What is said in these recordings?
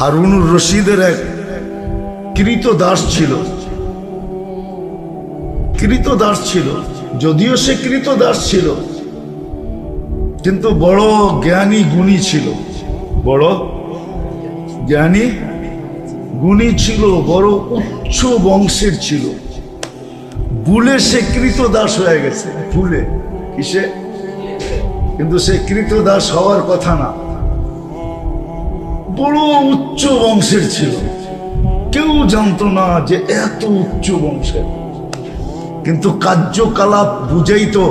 হারুনুর রশিদের এক কৃতদাস ছিল, যদিও সে কৃতদাস ছিল কিন্তু বড় জ্ঞানী গুণী ছিল, বড় জ্ঞানী গুণী ছিল, বড় উচ্চ বংশের ছিল। ভুলে সে কৃতদাস হয়ে গেছে, ভুলে। কিসে? কিন্তু সে কৃতদাস হওয়ার কথা না, বড় উচ্চ বংশের ছিল। কেউ জানতো না যে এত উচ্চ বংশের, কিন্তু কার্যকলাপ বুঝাইতো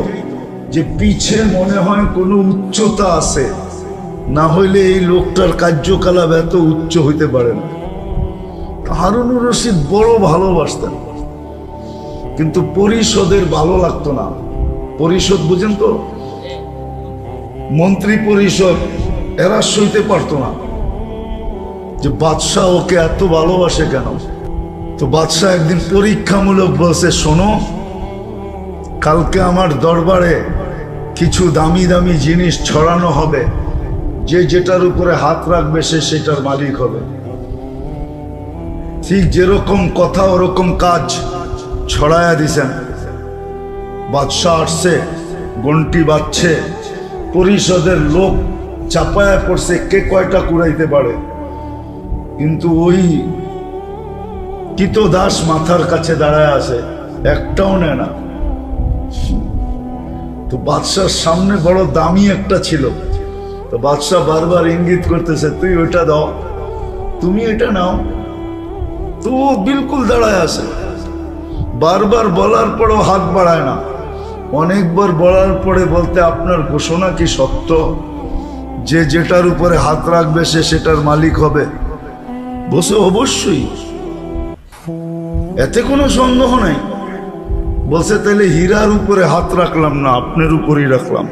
যে পিছে মনে হয় কোনো উচ্চতা আছে, না হইলে এই লোকটার কার্যকলাপ এত উচ্চ হইতে পারে না। হারুনুর রশিদ বড় ভালোবাসতেন, কিন্তু পরিষদের ভালো লাগতো না। পরিষদ বুঝেন তো, মন্ত্রী পরিষদ, এরা সইতে পারতো না যে বাদশাহ ওকে এত ভালোবাসে কেন। তো বাদশাহ একদিন পরীক্ষামূলক বলছে, শোনো, কালকে আমার দরবারে কিছু দামি দামি জিনিস ছড়ানো হবে, যে যেটার উপরে হাত রাখবে সে সেটার মালিক হবে। ঠিক যেরকম কথা ওরকম কাজ ছড়ায়া দিছেন। বাদশাহ আসছে, ঘন্টি বাজছে, পরিষদের লোক চাপায়া পড়ছে কে কয়টা কুড়াইতে পারে, কিন্তু ওই কৃতদাস মাথার কাছে দাঁড়ায় আছে, একটাও নেয় না। তো বাদশার সামনে বড় দামি একটা ছিল, তো বাদশাহ বারবার ইঙ্গিত করতেছে, তুই ওইটা দাও, তুমি এটা নাও। তো ও বিলকুল দাঁড়ায় আছে, বারবার বলার পরও হাত বাড়ায় না। অনেকবার বলার পরে বলতে, আপনার ঘোষণা কি সত্য যে যেটার উপরে হাত রাখবে সে সেটার মালিক হবে? বসে অবশ্যই, এতে কোনো সন্দেহ নাই। বলছে, তাহলে হীরার উপরে হাত রাখলাম না, আপনার উপরেই রাখলাম।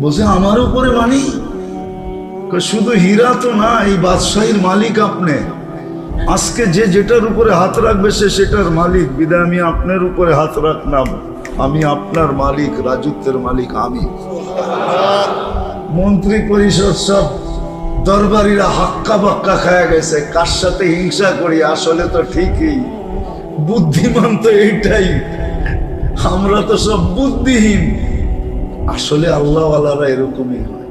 বলছে, আমার উপরে মানি? শুধু হীরা তো না, এই বাদশাহীর মালিক আপনি। আজকে যে যেটার উপরে হাত রাখবে সে সেটার মালিক, বিদায় আমি আপনার উপরে হাত রাখলাম, আমি আপনার মালিক, রাজত্বের মালিক আমি। মন্ত্রী পরিষদ সব দরবারিরা হাক্কা বাক্কা খায়া গেছে, কার সাথে হিংসা করি, আসলে তো ঠিকই বুদ্ধিমান তো এইটাই, আমরা তো সব বুদ্ধিহীন। আসলে আল্লাহওয়ালারা এরকমই হয়।